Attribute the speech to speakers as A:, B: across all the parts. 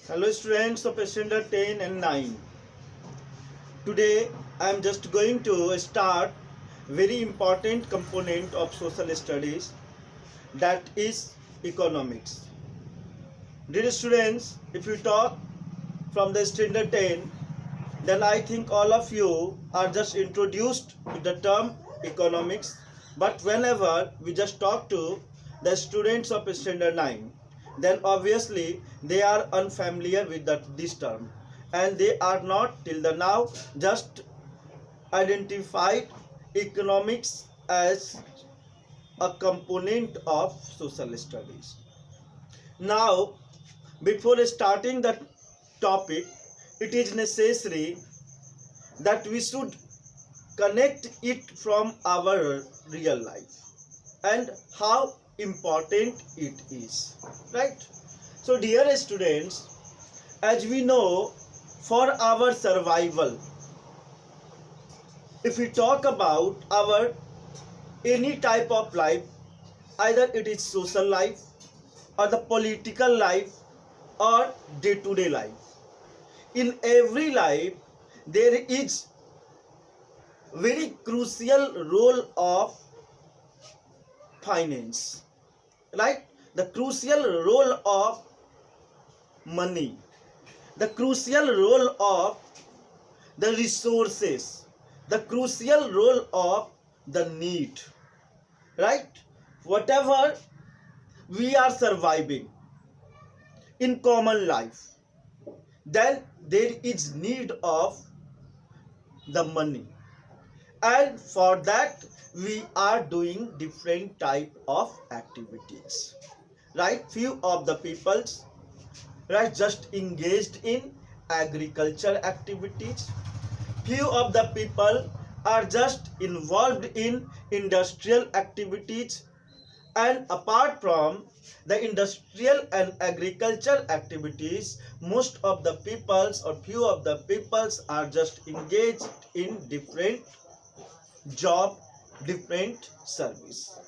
A: Hello students of standard 10 and 9. Today I am just going to start very important component of social studies, that is economics. Dear students, if you talk from the standard 10, then I think all of you are just introduced to the term economics, but whenever we just talk to the students of standard 9, then obviously they are unfamiliar with this term, and they are not till the now just identified economics as a component of social studies. Now, before starting the topic, it is necessary that we should connect it from our real life and how important it is, right? So dear students, as we know, for our survival, if we talk about our any type of life, either it is social life or the political life or day-to-day life, in every life there is very crucial role of finance, right? The crucial role of money, the crucial role of the resources, the crucial role of the need, right? Whatever we are surviving in common life, then there is need of the money, and for that we are doing different type of activities, right? Few of the peoples, right, just engaged in agriculture activities. Few of the people are just involved in industrial activities, and apart from the industrial and agriculture activities, most of the peoples or few of the peoples are just engaged in different job, different service.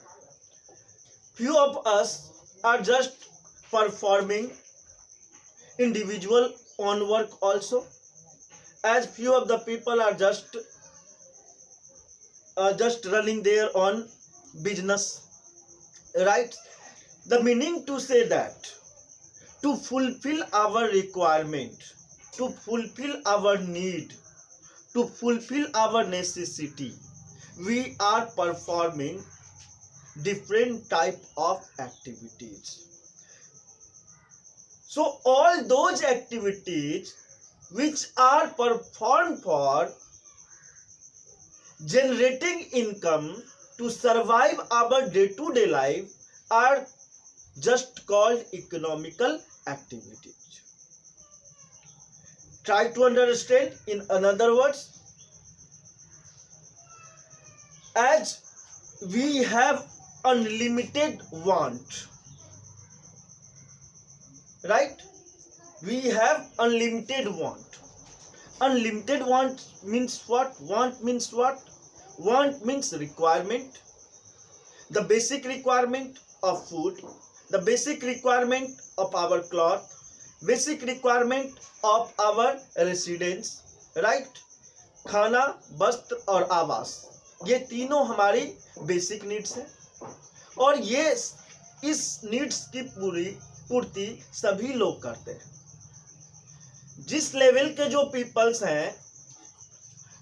A: Few of us are just performing individual own work also, as few of the people are just running their own business, right? The meaning to say that to fulfill our requirement, to fulfill our need, to fulfill our necessity, we are performing different type of activities. So all those activities which are performed for generating income to survive our day-to-day life are just called economical activities. Try to understand. In other words, as we have unlimited want, right? We have unlimited want. Unlimited want means what? Want means what? Want means requirement, the basic requirement of food, the basic requirement of our cloth, basic requirement of our residence, right? खाना, वस्त्र और आवास, ये तीनों हमारी basic needs हैं, और ये इस नीड्स की पूर्ति सभी लोग करते हैं. जिस लेवल के जो पीपल्स हैं,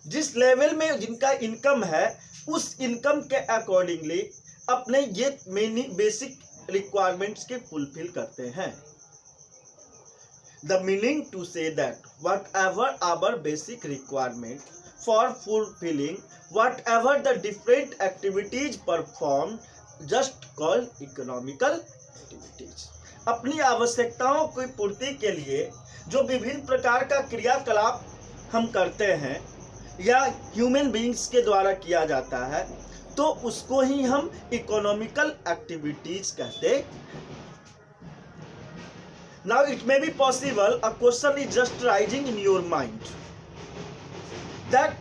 A: जिस लेवल में जिनका इनकम है, उस इनकम के अकॉर्डिंगली अपने ये मेनी बेसिक रिक्वायरमेंट्स के फुलफिल करते हैं. The meaning to say that whatever our basic requirement for fulfilling whatever the different activities performed, just called economical activities. अपनी आवश्यकताओं की पूर्ति के लिए जो विभिन्न प्रकार का क्रियाकलाप हम करते हैं या ह्यूमन बीइंग्स के द्वारा किया जाता है, तो उसको ही हम इकोनॉमिकल एक्टिविटीज कहते हैं. Now it may be possible a question is just rising in your mind that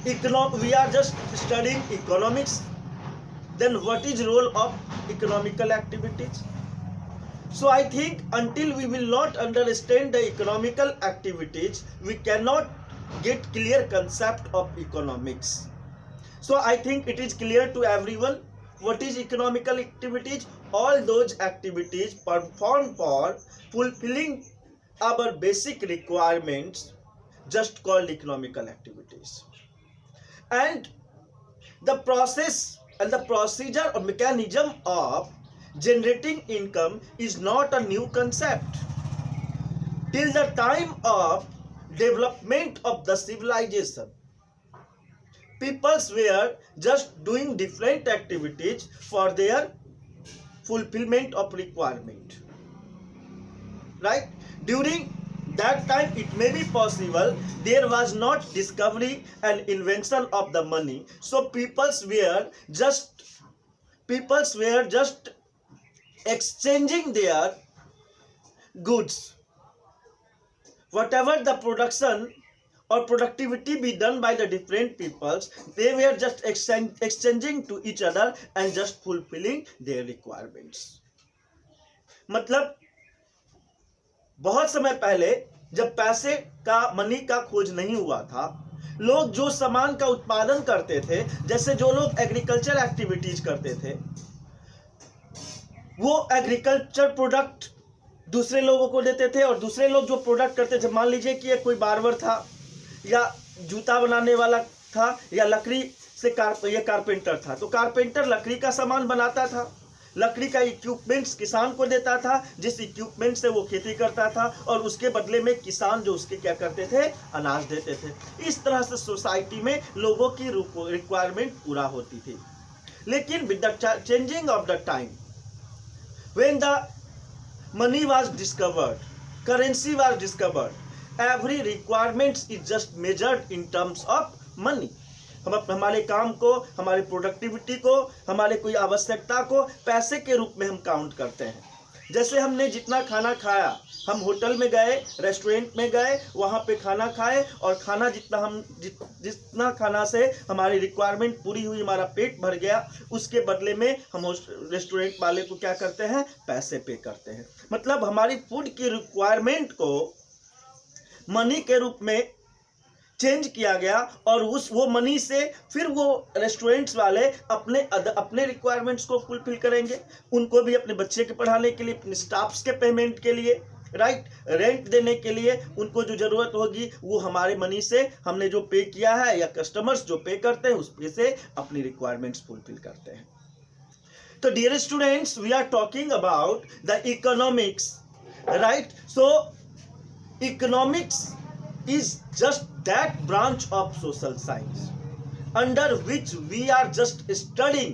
A: we are just studying economics, then what is role of economical activities? So I think until we will not understand the economical activities, we cannot get clear concept of economics. So I think it is clear to everyone what is economical activities. All those activities performed for fulfilling our basic requirements, just called economical activities. And the process and the procedure or mechanism of generating income is not a new concept. Till the time of development of the civilization, peoples were just doing different activities for their fulfillment of requirement, right? During that time, it may be possible there was not discovery and invention of the money, so peoples were just exchanging their goods. Whatever the production or productivity be done by the different peoples, they were just exchanging to each other and just fulfilling their requirements. मतलब बहुत समय पहले जब पैसे का, money का खोज नहीं हुआ था, लोग जो सामान का उत्पादन करते थे, जैसे जो लोग एग्रीकल्चर एक्टिविटीज करते थे, वो एग्रीकल्चर प्रोडक्ट दूसरे लोगों को देते थे, और दूसरे लोग जो प्रोडक्ट करते थे, मान लीजिए कि कोई बार्बर था या जूता बनाने वाला था या लकड़ी से ये कारपेंटर था, तो कारपेंटर लकड़ी का सामान बनाता था, लकड़ी का इक्विपमेंट्स किसान को देता था, जिस इक्विपमेंट से वो खेती करता था, और उसके बदले में किसान जो उसके क्या करते थे, अनाज देते थे। इस तरह से सोसाइटी में लोगों की रिक्वायरमेंट पूरा होती थी। लेकिन with the changing of the time, when the money was discovered, currency was discovered, every requirement is just measured in terms of money. हम हमारे काम को, हमारी प्रोडक्टिविटी को, हमारे कोई आवश्यकता को पैसे के रूप में हम काउंट करते हैं। जैसे हमने जितना खाना खाया, हम होटल में गए, रेस्टोरेंट में गए, वहाँ पे खाना खाए, और खाना जितना खाना से हमारी रिक्वायरमेंट पूरी हुई, हमारा पेट भर गया, उसके बदले में हम उस रेस्टोरेंट वाले को क्या करते हैं, पैसे पे करते हैं। मतलब हमारी फूड की रिक्वायरमेंट को मनी के रूप में चेंज किया गया, और वो मनी से फिर वो रेस्टोरेंट्स वाले अपने रिक्वायरमेंट्स को फुलफिल करेंगे। उनको भी अपने बच्चे के पढ़ाने के लिए, अपने स्टाफ्स के पेमेंट के लिए, राइट, रेंट देने के लिए, उनको जो जरूरत होगी वो हमारे मनी से हमने जो पे किया है, या कस्टमर्स जो पे करते हैं, उस पे से अपनी रिक्वायरमेंट्स फुलफिल करते हैं। तो dear students, we are talking about the economics, right? So economics is just that branch of social science under which we are just studying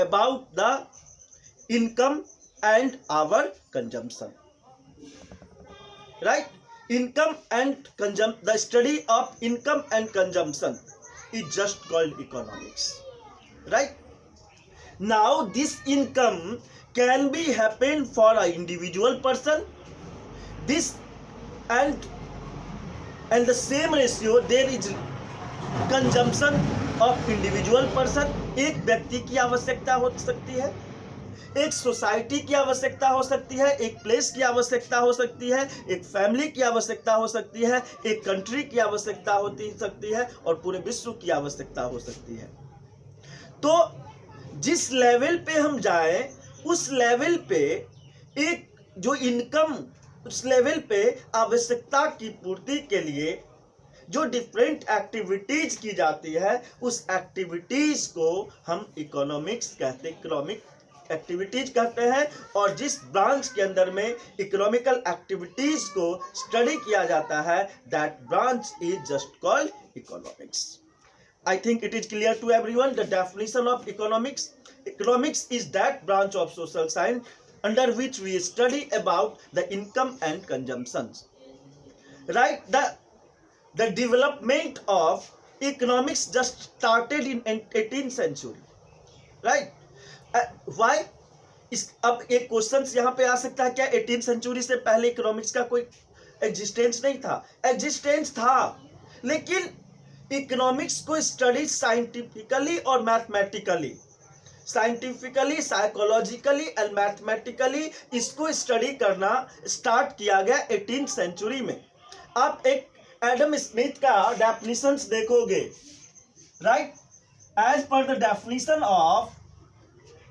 A: about the income and our consumption, right? Income and the study of income and consumption is just called economics, right? Now this income can be happen for an individual person, this and the same ratio there is consumption of individual person। एक व्यक्ति की आवश्यकता हो सकती है, एक society की आवश्यकता हो सकती है, एक प्लेस की आवश्यकता हो सकती है, एक फैमिली की आवश्यकता हो सकती है, एक कंट्री की आवश्यकता हो सकती है, और पूरे विश्व की आवश्यकता हो सकती है। तो जिस लेवल पे हम जाएं, उस लेवल पे एक जो इनकम, उस लेवल पे आवश्यकता की पूर्ति के लिए जो डिफरेंट एक्टिविटीज की जाती है, उस एक्टिविटीज को हम इकोनॉमिक्स कहते हैं, इकोनॉमिक एक्टिविटीज कहते हैं। और जिस ब्रांच के अंदर में इकोनॉमिकल एक्टिविटीज को स्टडी किया जाता है, that branch is just called economics. I think it is clear to everyone the definition of economics. Economics is that branch of social science under which we study about the income and consumptions, right? The development of economics just started in 18th century, right? Why? अब एक question यहाँ पे आ सकता है, क्या 18th century से पहले economics का कोई एग्जिस्टेंस नहीं था? एग्जिस्टेंस था, लेकिन इकोनॉमिक्स को स्टडी साइंटिफिकली और mathematically scientifically, psychologically and mathematically इसको स्टडी करना स्टार्ट किया गया 18th सेंचुरी में। आप एक एडम स्मिथ का डेफिनेशंस देखोगे, right? As per the definition of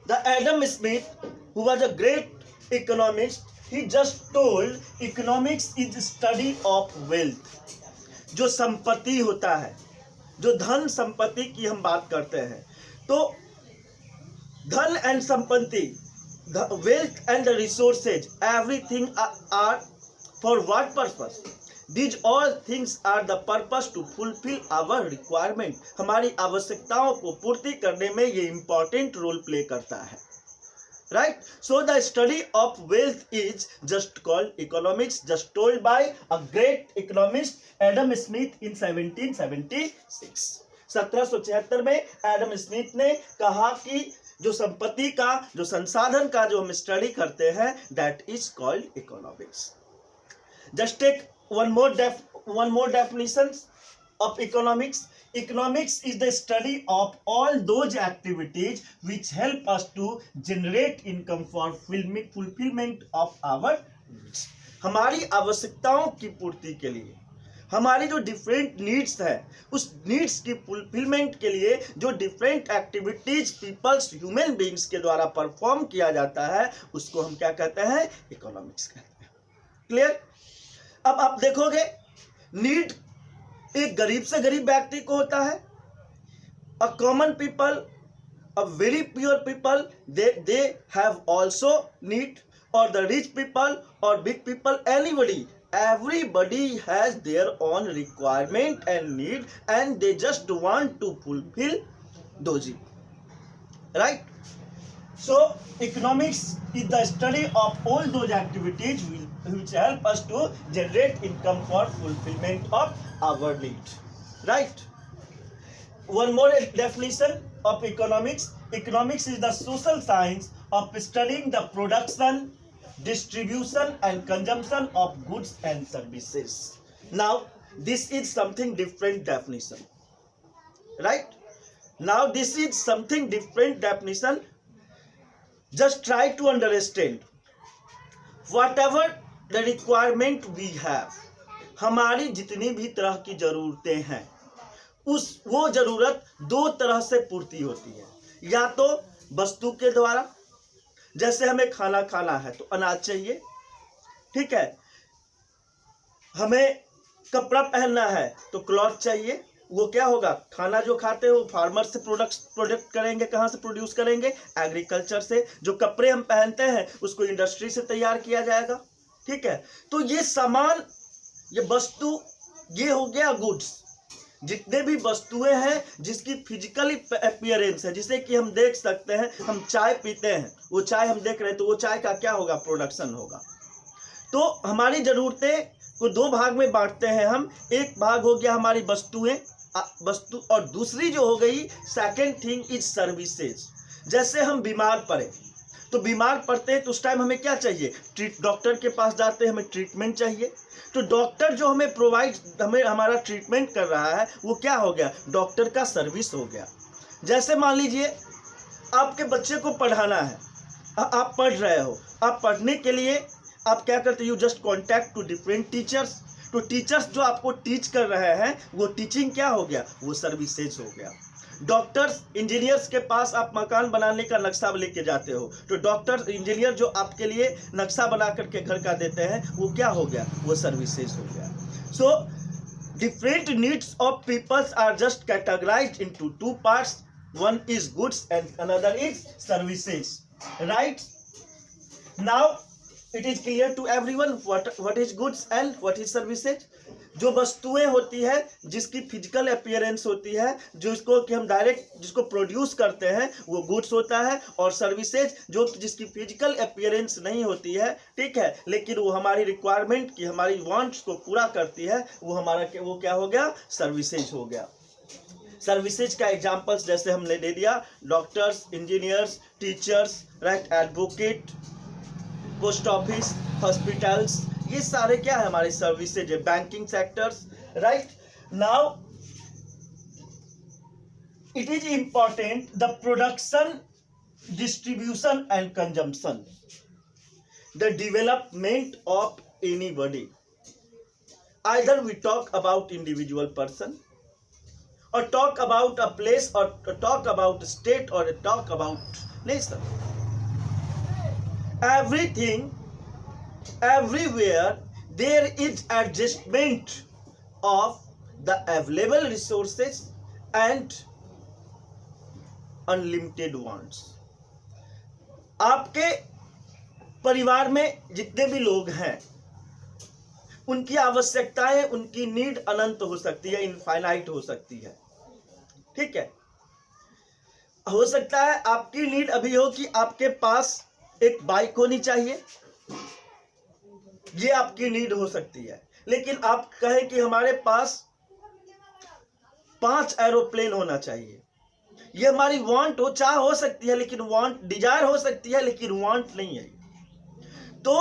A: the Adam Smith who was a great economist, he just told economics is study of wealth. जो संपत्ति होता है, जो धन संपत्ति की हम बात करते हैं, तो धन एंड संपत्ति, wealth and the resources, everything are for what purpose? These all things are the purpose to fulfill our requirement। हमारी आवश्यकताओं को पूर्ति करने में ये इंपॉर्टेंट रोल प्ले करता है, right? So the study of wealth is just called economics, just told by a great economist Adam Smith in 1776। 1776 में एडम स्मिथ ने कहा कि जो संपत्ति का, जो संसाधन का जो हम स्टडी करते हैं, that is called economics. Just take one more definition of economics. Economics is the study of all those activities which help us to generate income for fulfillment of our needs। हमारी आवश्यकताओं की पूर्ति के लिए, हमारी जो डिफरेंट नीड्स है, उस नीड्स की फुलफिलमेंट के लिए जो different activities peoples, human beings के द्वारा परफॉर्म किया जाता है, उसको हम क्या कहते हैं? इकोनॉमिक्स कहते हैं। क्लियर? अब आप देखोगे, नीड एक गरीब से गरीब व्यक्ति को होता है, a common people, a very pure people, they have also need, और द रिच पीपल और big people, everybody has their own requirement and need, and they just want to fulfill those, right? So economics is the study of all those activities which help us to generate income for fulfillment of our needs, right? One more definition of economics. Economics is the social science of studying the production, distribution and consumption of goods and services. Now this is something different definition, right? Now this is something different definition. Just try to understand whatever the requirement we have। हमारी जितनी भी तरह की जरूरतें हैं, वो जरूरत दो तरह से पूर्ति होती है। या तो वस्तु के द्वारा, जैसे हमें खाना खाना है तो अनाज चाहिए, ठीक है? हमें कपड़ा पहनना है तो क्लॉथ चाहिए। वो क्या होगा? खाना जो खाते हैं वो फार्मर से प्रोडक्ट करेंगे। कहाँ से प्रोड्यूस करेंगे? एग्रीकल्चर से। जो कपड़े हम पहनते हैं उसको इंडस्ट्री से तैयार किया जाएगा, ठीक है? तो ये सामान, ये वस्तु, ये हो गया गुड्स। जितने भी वस्तुएं हैं जिसकी फिजिकली अपीयरेंस है, जिसे कि हम देख सकते हैं, हम चाय पीते हैं, वो चाय हम देख रहे हैं तो वो चाय का क्या होगा? प्रोडक्शन होगा। तो हमारी जरूरतें को दो भाग में बांटते हैं हम। एक भाग हो गया हमारी वस्तुएं, वस्तु, और दूसरी जो हो गई सेकंड थिंग इज सर्विसेज। जैसे हम बीमार पड़े, तो बीमार पड़ते हैं तो उस टाइम हमें क्या चाहिए? डॉक्टर के पास जाते हैं, हमें ट्रीटमेंट चाहिए। तो डॉक्टर जो हमें हमारा ट्रीटमेंट कर रहा है, वो क्या हो गया? डॉक्टर का सर्विस हो गया। जैसे मान लीजिए आपके बच्चे को पढ़ाना है, आप पढ़ रहे हो, आप पढ़ने के लिए आप क्या करते हो? You just contact to different teachers. तो टीचर्स जो आपको टीच कर रहे हैं, वो टीचिंग क्या हो गया? वो सर्विसेज हो गया। डॉक्टर्स, इंजीनियर्स के पास आप मकान बनाने का नक्शा लेके जाते हो, तो डॉक्टर, इंजीनियर जो आपके लिए नक्शा बना करके घर का देते हैं, वो क्या हो गया? वो सर्विसेज हो गया। So different needs of peoples are just categorised into two parts. One is goods and another is services, right? Now it is clear to everyone what is goods and what is services। जो वस्तुएं होती है, जिसकी physical appearance होती है, जिसको कि हम डायरेक्ट जिसको प्रोड्यूस करते हैं, वो गुड्स होता है। और सर्विसेज जो जिसकी फिजिकल अपीयरेंस नहीं होती है, ठीक है, लेकिन वो हमारी रिक्वायरमेंट की, हमारी वांट्स को पूरा करती है, वो क्या हो गया? सर्विसेज हो गया। सर्विसेज का एग्जांपल्स जैसे हमने दे दिया, doctors, engineers, teachers, right, advocate, post office, hospitals, ये सारे क्या है? हमारे सर्विसेज है। Banking sectors, right? Now it is important the production distribution and consumption, the development of anybody. Either we talk about individual person, or talk about a place, or talk about a state, or talk about nation. Everything, everywhere, there is adjustment of the available resources and unlimited wants. आपके परिवार में जितने भी लोग हैं, उनकी आवश्यकताएं, उनकी नीड अनंत हो सकती है, इनफाइनाइट हो सकती है. ठीक है, हो सकता है आपकी नीड अभी हो कि आपके पास एक बाइक होनी चाहिए, ये आपकी नीड हो सकती है. लेकिन आप कहें कि हमारे पास 5 एरोप्लेन होना चाहिए, ये हमारी वांट हो, चाह हो सकती है, लेकिन वांट, डिजायर हो सकती है, लेकिन वांट नहीं है. तो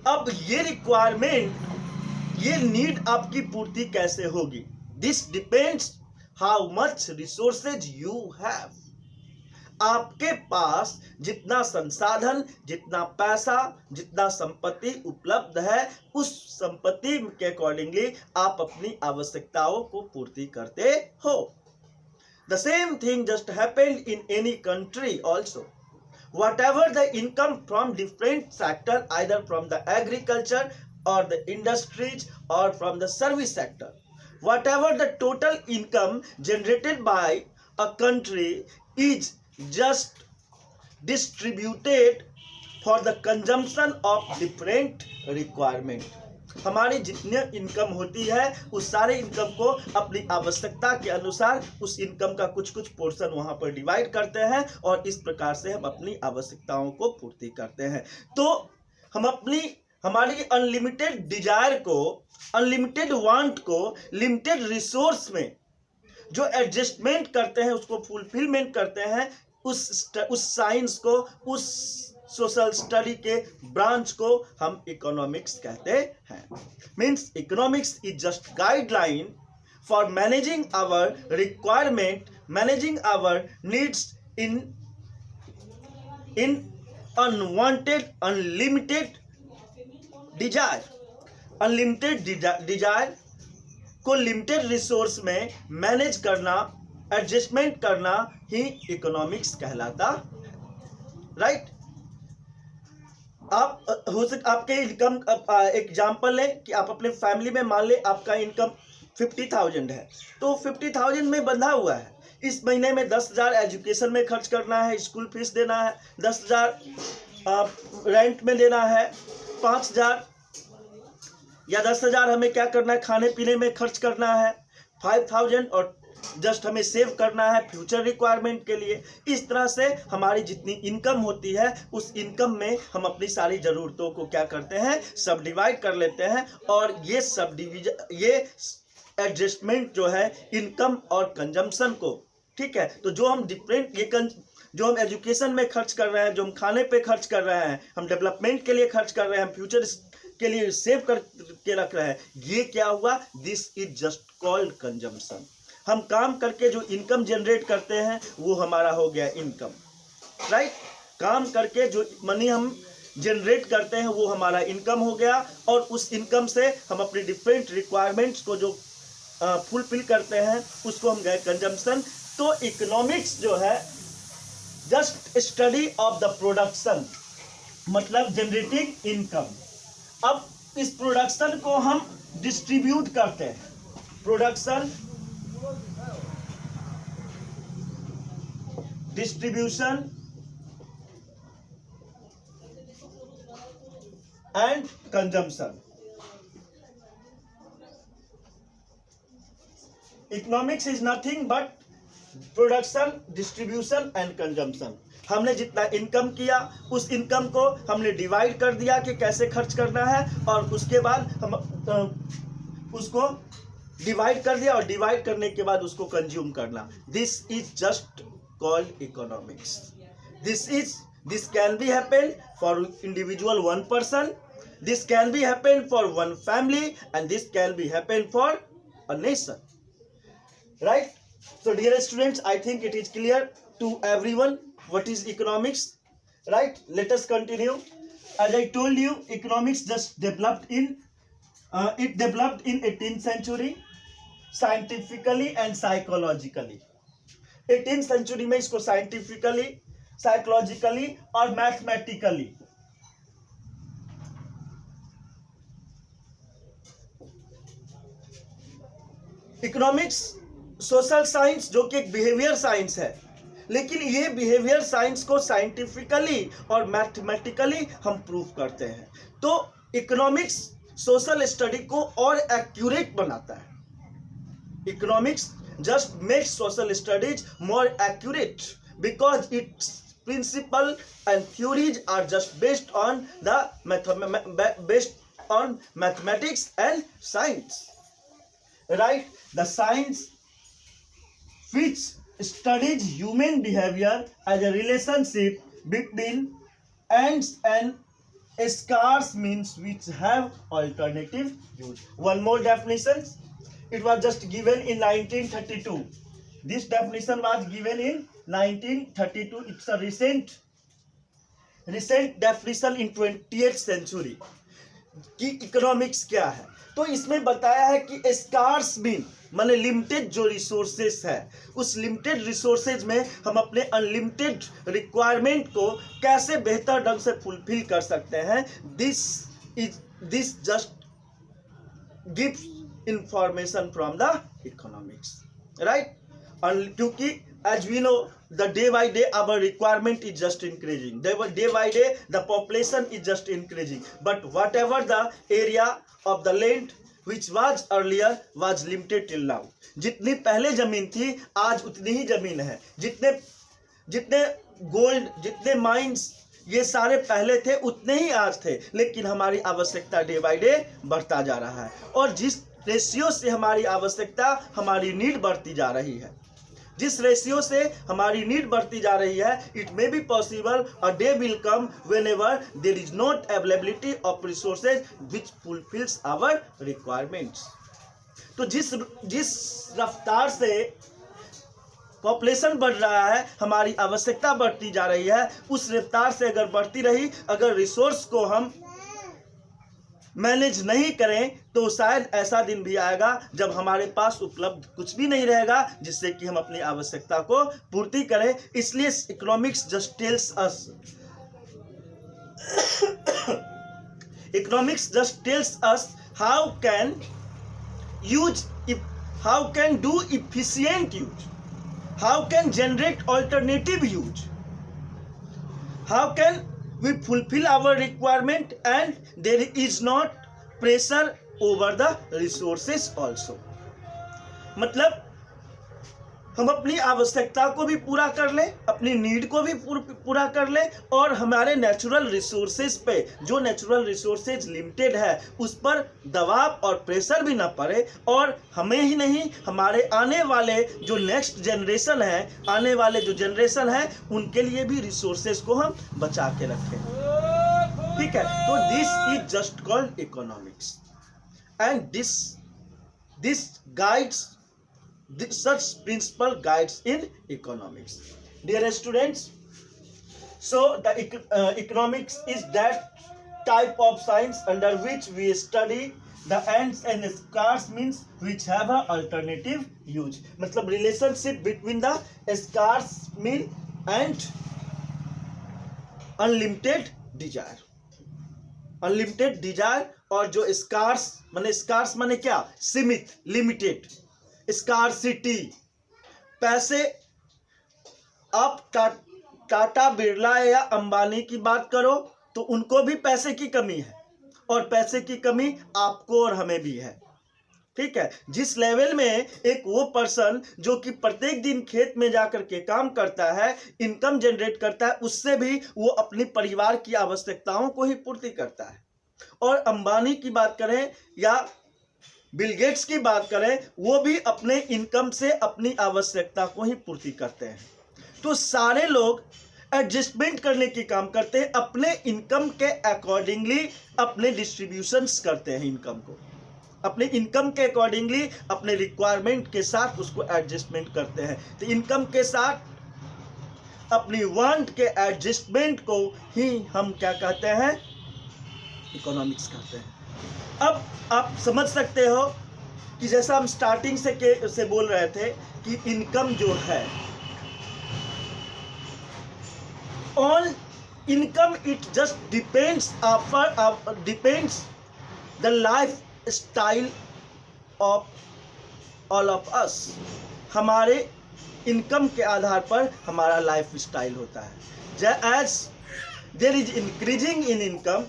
A: अब ये रिक्वायरमेंट, ये नीड आपकी पूर्ति कैसे होगी? This depends how much resources you have. आपके पास जितना संसाधन, जितना पैसा, जितना संपत्ति उपलब्ध है, उस संपत्ति के अकॉर्डिंगली आप अपनी आवश्यकताओं को पूर्ति करते हो. The same thing just happened in any country also. Whatever the income from different sector, either from the agriculture or the industries or from the service sector, whatever the total income generated by a country is just distributed for the consumption of different requirement. हमारी जितनी income होती है, उस सारे income को अपनी आवश्यकता के अनुसार उस इनकम का कुछ कुछ पोर्शन वहां पर डिवाइड करते हैं, और इस प्रकार से हम अपनी आवश्यकताओं को पूर्ति करते हैं. तो हम हमारी अनलिमिटेड डिजायर को, अनलिमिटेड वांट को लिमिटेड रिसोर्स में जो एडजस्टमेंट करते हैं, उसको फुलफिलमेंट करते हैं, उस साइंस को, उस सोशल स्टडी के ब्रांच को हम इकोनॉमिक्स कहते हैं. Means economics is just guideline for managing our requirement, managing our needs in unwanted, unlimited desire. Unlimited desire को लिमिटेड रिसोर्स में मैनेज करना, एडजस्टमेंट करना ही इकोनॉमिक्स कहलाता है. राइट. आप हो सकता आपके इनकम, एग्जाम्पल लें कि आप अपने फैमिली में, मान ले आपका इनकम 50,000 है, तो 50,000 में बंधा हुआ है. इस महीने में 10,000 एजुकेशन में खर्च करना है, स्कूल फीस देना है, 10,000 रेंट में देना है, 5,000 या 10,000 हमें क्या करना है, खाने पीने में खर्च करना है, 5,000 और जस्ट हमें सेव करना है फ्यूचर रिक्वायरमेंट के लिए. इस तरह से हमारी जितनी इनकम होती है, उस इनकम में हम अपनी सारी ज़रूरतों को क्या करते हैं, सब डिवाइड कर लेते हैं. और ये सब डिवीजन, ये एडजस्टमेंट जो है इनकम और कंजम्पशन को, ठीक है, तो जो हम डिफरेंट, ये जो हम एजुकेशन में खर्च कर रहे हैं, जो हम खाने पे खर्च कर रहे हैं, हम डेवलपमेंट के लिए खर्च कर रहे हैं, हम फ्यूचर के लिए सेव करके रख रहे हैं, ये क्या हुआ? This is just called consumption. हम काम करके जो इनकम जनरेट करते हैं, वो हमारा हो गया इनकम. राइट. काम करके जो मनी हम जनरेट करते हैं, वो हमारा इनकम हो गया, और उस इनकम से हम अपनी डिफरेंट रिक्वायरमेंट्स को जो फुलफिल करते हैं, उसको हम गए कंजम्पशन. तो इकोनॉमिक्स जो है just study of the production, मतलब जनरेटिंग इनकम. अब इस प्रोडक्शन को हम डिस्ट्रीब्यूट करते हैं. Production, distribution and consumption. Economics is nothing but production, distribution and consumption. हमने जितना इनकम किया, उस इनकम को हमने डिवाइड कर दिया कि कैसे खर्च करना है, और उसके बाद हम उसको डिवाइड कर दिया, और डिवाइड करने के बाद उसको कंज्यूम करना. This is just called economics. This can be happen for individual one person, this can be happen for one family, and this can be happen for a nation. Right. So dear students, I think it is clear to everyone. what is economics, right? Let us continue. As I told you, economics just developed in it developed in 18th century scientifically and psychologically. 18th century में इसको scientifically, psychologically और mathematically economics social science जो कि एक behaviour science है, लेकिन ये behaviour science को साइंटिफिकली और मैथमेटिकली हम प्रूव करते हैं। तो इकोनॉमिक्स सोशल स्टडी को और एक्यूरेट बनाता है। Economics just makes social studies more accurate because it's principle and theories are just based on mathematics and science, right? The science which studies human behavior as a relationship between ends and scarce means which have alternative use. One more definition, it was just given in 1932. This definition was given in 1932. It's a recent definition in 20th century कि economics क्या है। तो इसमें बताया है कि scars mean माने limited जो रिसोर्सेज है, उस लिमिटेड रिसोर्सेज में हम अपने अनलिमिटेड रिक्वायरमेंट को कैसे बेहतर ढंग से फुलफिल कर सकते हैं। This just gives information from the economics, right? क्योंकि as we know, the day by day our requirement is just increasing, day by day the population is just increasing, but whatever the area of the land which was earlier was limited till now. जितनी पहले जमीन थी आज उतनी ही जमीन है, जितने gold, जितने माइंस ये सारे पहले थे उतने ही आज थे, लेकिन हमारी आवश्यकता डे बाय डे बढ़ता जा रहा है। और जिस रेशियो से हमारी आवश्यकता, हमारी नीड बढ़ती जा रही है, जिस रेशियो से हमारी नीड बढ़ती जा रही है, it may be possible a day will come when ever there is not availability of resources which fulfils our requirements. तो जिस रफ्तार से पॉपुलेशन बढ़ रहा है, हमारी आवश्यकता बढ़ती जा रही है, उस रफ्तार से अगर बढ़ती रही, अगर रिसोर्स को हम मैनेज नहीं करें तो शायद ऐसा दिन भी आएगा जब हमारे पास उपलब्ध कुछ भी नहीं रहेगा जिससे कि हम अपनी आवश्यकता को पूर्ति करें। इसलिए economics just tells us how can do efficient use, how can generate alternative use, how can we fulfill our requirement and there is not pressure over the resources also। मतलब हम अपनी आवश्यकता को भी पूरा कर लें, अपनी नीड को भी पूरा कर लें, और हमारे नेचुरल रिसोर्सेज पे, जो नेचुरल रिसोर्सेज लिमिटेड है, उस पर दबाव और प्रेशर भी ना पड़े, और हमें ही नहीं हमारे आने वाले जो नेक्स्ट जनरेशन है, आने वाले जो जनरेशन है, उनके लिए भी रिसोर्सेज को हम बचा के रखें। ठीक है, तो this is just called economics and this guides such principle guides in economics. Dear students, so the economics is that type of science under which we study the ends and scarce means which have a alternative use। मतलब relationship between the scarce mean and unlimited desire। Unlimited desire और जो scars माने क्या, सीमित, limited, scarcity. पैसे, आप टाटा, बिरला या अंबानी की बात करो तो उनको भी पैसे की कमी है, और पैसे की कमी आपको और हमें भी है। ठीक है, जिस लेवल में एक वो पर्सन जो कि प्रत्येक दिन खेत में जाकर के काम करता है, इनकम जनरेट करता है, उससे भी वो अपनी परिवार की आवश्यकताओं को ही पूर्ति करता है। और अंबानी की बात करें या बिल गेट्स की बात करें, वो भी अपने इनकम से अपनी आवश्यकता को ही पूर्ति करते हैं। तो सारे लोग एडजस्टमेंट करने की काम करते हैं, अपने इनकम के अकॉर्डिंगली अपने डिस्ट्रीब्यूशंस करते हैं, इनकम को अपने इनकम के अकॉर्डिंगली अपने रिक्वायरमेंट के साथ उसको एडजस्टमेंट करते हैं। तो इनकम के साथ अपनी वांट के एडजस्टमेंट को ही हम क्या कहते हैं, इकोनॉमिक्स कहते हैं। अब आप समझ सकते हो कि जैसा हम स्टार्टिंग से बोल रहे थे कि इनकम जो है, on income it just depends the life style of all of us. हमारे इनकम के आधार पर हमारा लाइफ स्टाइल होता है। As there is increasing in income,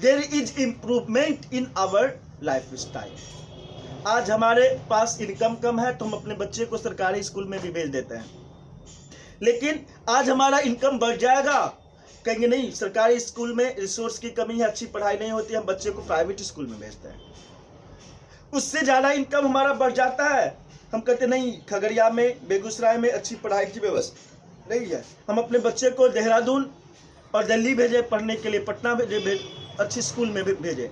A: there is improvement in our lifestyle. आज हमारे पास इनकम कम है तो हम अपने बच्चे को सरकारी स्कूल में भी भेज देते हैं, लेकिन आज हमारा इनकम बढ़ जाएगा, कहेंगे नहीं सरकारी स्कूल में रिसोर्स की कमी है, अच्छी पढ़ाई नहीं होती, हम बच्चे को प्राइवेट स्कूल में भेजते हैं। उससे ज़्यादा इनकम हमारा बढ़ जाता है, हम कहते नहीं खगड़िया में, बेगूसराय में अच्छी पढ़ाई की व्यवस्था नहीं है, हम अपने बच्चे को देहरादून और दिल्ली भेजे पढ़ने के लिए, पटना भेजे, अच्छी स्कूल में भेजे,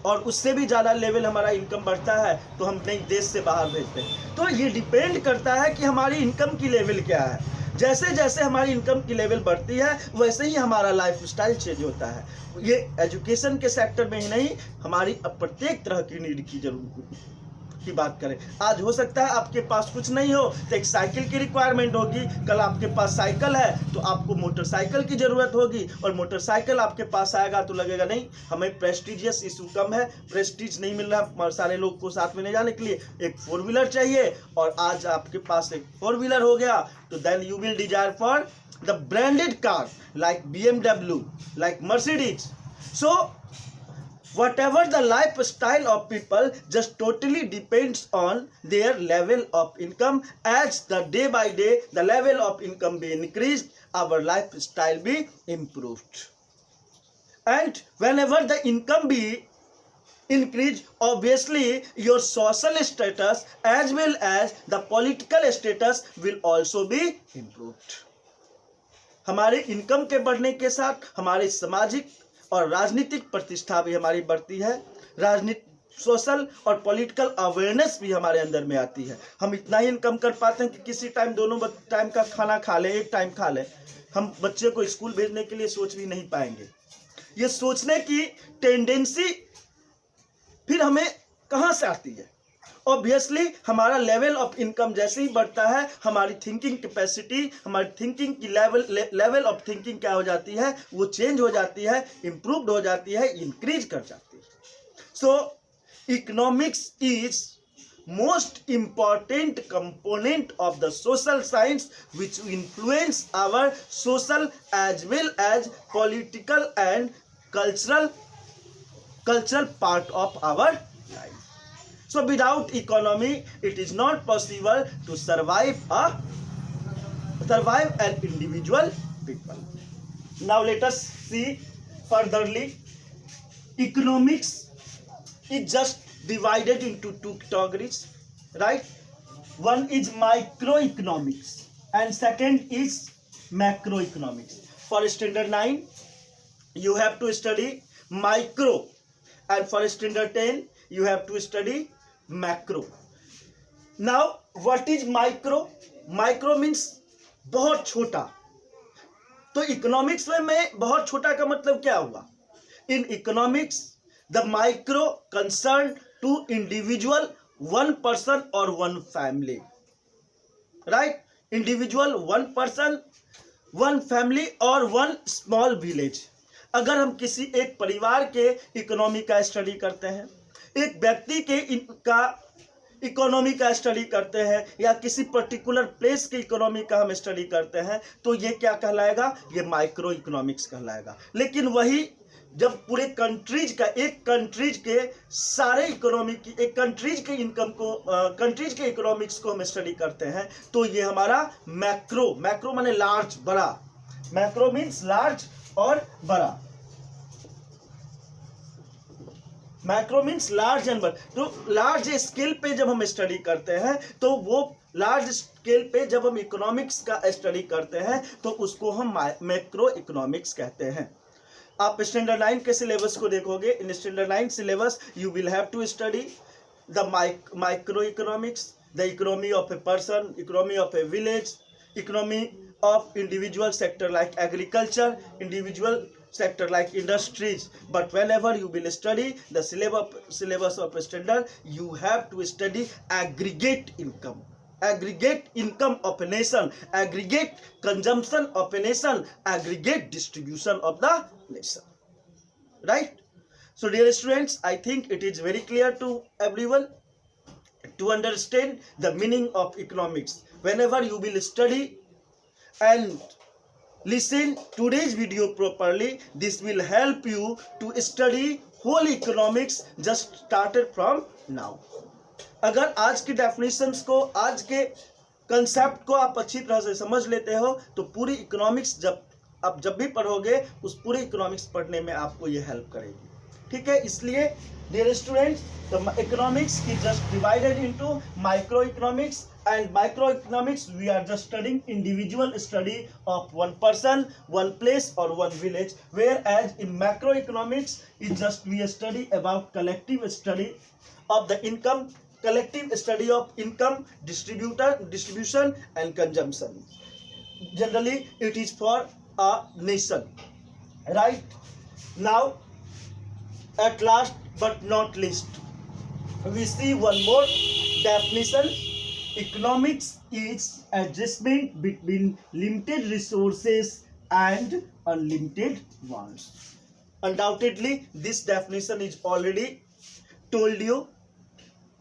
A: और उससे भी ज़्यादा लेवल हमारा इनकम बढ़ता है तो हम नहीं देश से बाहर भेजते हैं। तो ये डिपेंड करता है कि हमारी इनकम की लेवल क्या है। जैसे जैसे हमारी इनकम की लेवल बढ़ती है वैसे ही हमारा लाइफ स्टाइल चेंज होता है। ये एजुकेशन के सेक्टर में ही नहीं, हमारी प्रत्येक तरह की नीड की जरूरत की बात करें। आज हो सकता है आपके पास कुछ नहीं हो तो एक साइकिल की रिक्वायरमेंट होगी, कल आपके पास साइकिल है तो आपको मोटरसाइकिल की ज़रूरत होगी, और मोटरसाइकिल आपके पास आएगा तो लगेगा नहीं हमें प्रेस्टिजियस इशू कम है, प्रेस्टीज नहीं मिल रहा सारे लोग को साथ में ले जाने के लिए, एक 4 व्हीलर चाहिए, और आज आपके पास एक 4 व्हीलर हो गया तो then you will desire for the branded car like BMW, like Mercedes। So whatever the lifestyle of people just totally depends on their level of income. As the day by day the level of income be increased, our lifestyle be improved, and whenever the income be increased, obviously your social status as well as the political status will also be improved। हमारे income के बढ़ने के साथ हमारे सामाजिक और राजनीतिक प्रतिष्ठा भी हमारी बढ़ती है, राजनीतिक सोशल और पॉलिटिकल अवेयरनेस भी हमारे अंदर में आती है। हम इतना ही इनकम कर पाते हैं कि किसी टाइम दोनों टाइम का खाना खा लें, एक टाइम खा लें, हम बच्चे को स्कूल भेजने के लिए सोच भी नहीं पाएंगे। ये सोचने की टेंडेंसी फिर हमें कहाँ से आती है? ऑब्वियसली हमारा लेवल ऑफ इनकम जैसे ही बढ़ता है हमारी थिंकिंग कैपेसिटी, हमारी थिंकिंग की लेवल ऑफ थिंकिंग क्या हो जाती है, वो चेंज हो जाती है, इम्प्रूव्ड हो जाती है, इंक्रीज कर जाती है। So economics is most important component of the social science which influence our social as well as political and cultural part of our life. So without economy it is not possible to survive an individual people. Now let us see furtherly. Economics is just divided into 2 categories, right? One is microeconomics and second is macroeconomics. For standard 9 you have to study micro, and for standard 10 you have to study macro. Now what is micro? Micro means बहुत छोटा। तो economics में बहुत छोटा का मतलब क्या हुआ? In economics the micro concern to individual, one person or one family, right? Individual, one person, one family और one small village। अगर हम किसी एक परिवार के इकोनॉमी का स्टडी करते हैं, एक व्यक्ति के का इकोनॉमी का स्टडी करते हैं, या किसी पर्टिकुलर प्लेस के इकोनॉमी का हम स्टडी करते हैं, तो ये क्या कहलाएगा? ये माइक्रो इकोनॉमिक्स कहलाएगा। लेकिन वही जब पूरे कंट्रीज का, एक कंट्रीज के सारे इकोनॉमी की, एक कंट्रीज के इनकम को, कंट्रीज के इकोनॉमिक्स को हम स्टडी करते हैं, तो ये हमारा मैक्रो, मैक्रो माने लार्ज, बड़ा, मैक्रो मीन्स लार्ज और बड़ा, मैक्रो मीन्स लार्ज एंड बड़ा। तो लार्ज स्केल पे जब हम स्टडी करते हैं तो वो लार्ज स्केल पे जब हम इकोनॉमिक्स का स्टडी करते हैं तो उसको हम मैक्रो इकोनॉमिक्स कहते हैं। आप स्टैंडर्ड 9 के सिलेबस को देखोगे, in standard 9 syllabus you will have to study the micro economics, the economy of a person, economy of a village, economy of individual sector like agriculture, individual sector like industries. But whenever you will study the syllabus of a standard, you have to study aggregate income of a nation, aggregate consumption of a nation, aggregate distribution of the nation. Right? So dear students, I think it is very clear to everyone to understand the meaning of economics. Whenever you will study and listen today's video properly, this will help you to study whole economics just started from now. अगर आज की definitions को, आज के concept को आप अच्छी तरह से समझ लेते हो तो पूरी इकोनॉमिक्स जब भी पढ़ोगे उस पूरी इकोनॉमिक्स पढ़ने में आपको ये हेल्प करेगी. ठीक है, इसलिए dear students, the economics is just divided into micro economics and microeconomics. We are just studying individual study of one person, one place or one village, whereas in macroeconomics is just we study about collective study of the income, collective study of income, distribution and consumption. Generally it is for a nation. Right now, at last but not least, we see one more definition. Economics is adjustment between limited resources and unlimited ones. Undoubtedly, this definition is already told you,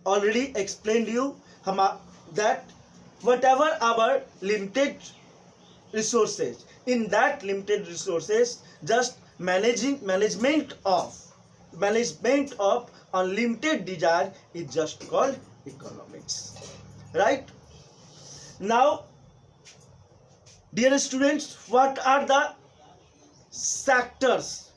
A: already explained you that whatever our limited resources, in that limited resources, just management of unlimited desire is just called economics. Right? Now, dear students, what are the sectors?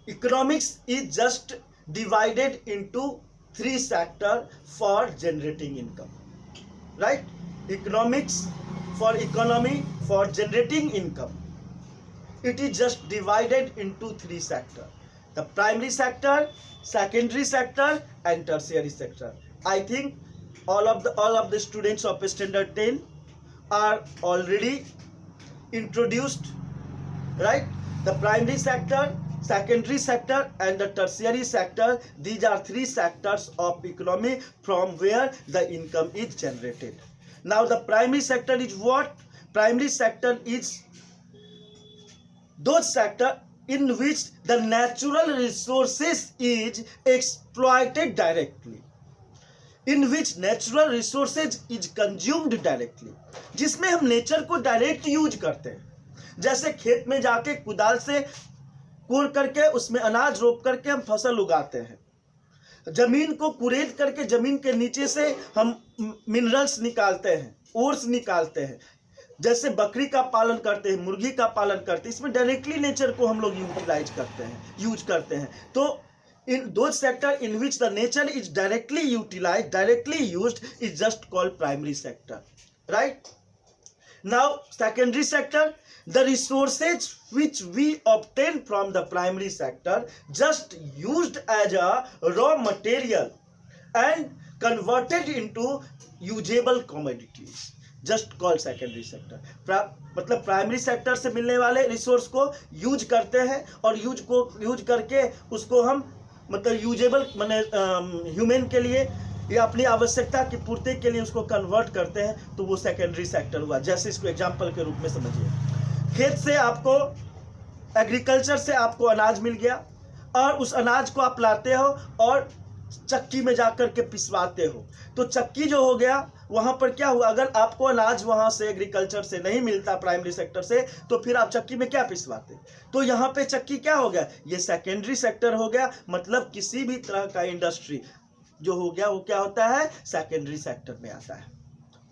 A: Economics is just divided into 3 sectors for generating income. Right? Economics for economy, for generating income. It is just divided into 3 sectors. The primary sector, secondary sector and tertiary sector. I think all of the students of standard 10 are already introduced, right? The primary sector, secondary sector and the tertiary sector, these are 3 sectors of economy from where the income is generated. Now the primary sector is what? Primary sector is those sectors in which the natural resources is exploited directly, in which natural resources is consumed directly, जिसमें हम nature को direct use करते हैं. जैसे खेत में जाके कुदाल से कोड़ करके उसमें अनाज रोप करके हम फसल उगाते हैं, जमीन को कुरेद करके जमीन के नीचे से हम मिनरल्स निकालते हैं, ओर्स निकालते हैं, जैसे बकरी का पालन करते हैं, मुर्गी का पालन करते हैं, इसमें डायरेक्टली नेचर को हम लोग यूटिलाइज करते हैं, यूज करते हैं. तो in those sectors in which the nature is directly utilized, directly used, is just called primary sector. Right? Now secondary sector, the resources which we obtain from the primary sector just used as a raw material and converted into usable commodities, just called secondary sector. मतलब primary sector से मिलने वाले resource को use करते हैं और use करके उसको हम मतलब यूजेबल माने ह्यूमन के लिए या अपनी आवश्यकता की पूर्ति के लिए उसको कन्वर्ट करते हैं, तो वो सेकेंडरी सेक्टर हुआ. जैसे इसको एग्जांपल के रूप में समझिए, खेत से आपको, एग्रीकल्चर से आपको अनाज मिल गया और उस अनाज को आप लाते हो और चक्की में जाकर के पिसवाते हो. तो चक्की जो हो गया, वहां पर क्या हुआ, अगर आपको अनाज वहां से एग्रीकल्चर से नहीं मिलता, प्राइमरी सेक्टर से, तो फिर आप चक्की में क्या पिसवाते. तो यहाँ पे चक्की क्या हो गया, ये सेकेंडरी सेक्टर हो गया. मतलब किसी भी तरह का इंडस्ट्री जो हो गया वो क्या होता है, सेकेंडरी सेक्टर में आता है.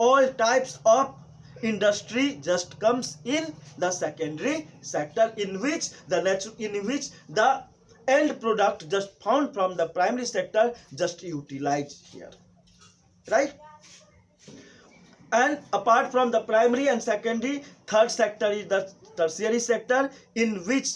A: All types of industry just comes in the secondary sector in which the end product just found from the primary sector just utilized here. Right? And apart from the primary and secondary, third sector is the tertiary sector in which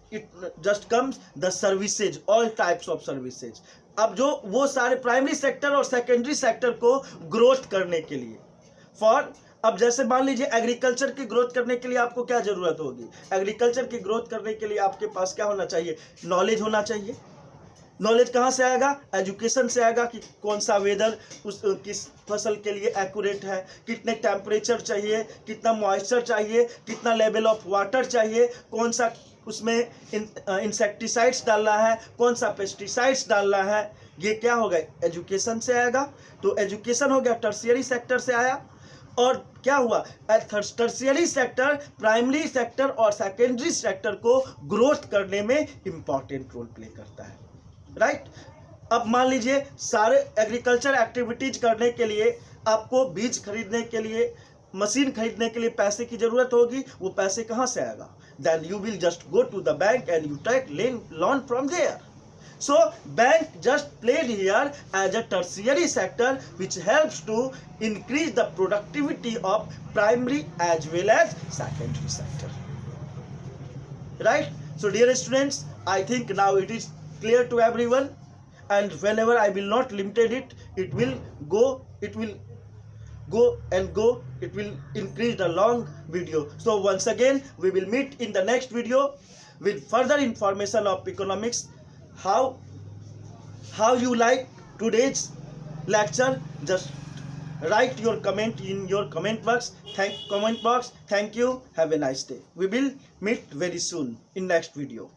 A: it just comes the services, all types of services. अब जो वो सारे primary sector और secondary sector को growth करने के लिए, for अब जैसे मान लीजिए एग्रीकल्चर की ग्रोथ करने के लिए आपको क्या जरूरत होगी? एग्रीकल्चर की ग्रोथ करने के लिए आपके पास क्या होना चाहिए? नॉलेज होना चाहिए। नॉलेज कहाँ से आएगा? एजुकेशन से आएगा कि कौन सा वेदर उस किस फसल के लिए एक्यूरेट है, कितने टेम्परेचर चाहिए, कितना मॉइस्चर चाहिए, कितना लेवल ऑफ वाटर चाहिए, कौन सा उसमें इंसेक्टिसाइड्स डालना है, कौन सा पेस्टिसाइड्स डालना है, ये क्या होगा? एजुकेशन से आएगा। तो एजुकेशन हो गया, टर्शियरी सेक्टर से आया। और क्या हुआ? टर्शियरी सेक्टर प्राइमरी सेक्टर और सेकेंडरी सेक्टर को ग्रोथ करने में इंपॉर्टेंट रोल प्ले करता है, राइट। अब मान लीजिए सारे एग्रीकल्चर एक्टिविटीज करने के लिए आपको बीज खरीदने के लिए, मशीन खरीदने के लिए पैसे की जरूरत होगी। वो पैसे कहाँ से आएगा? Then you will just go to the bank and you take loan from there. So bank just played here as a tertiary sector which helps to increase the productivity of primary as well as secondary sector, right? So dear students, I think now it is clear to everyone, and whenever I will not limited it, it will go it will increase the long video. So once again we will meet in the next video with further information of economics. How you like today's lecture? Just write your comment in your comment box. Thank you. Have a nice day. We will meet very soon in next video.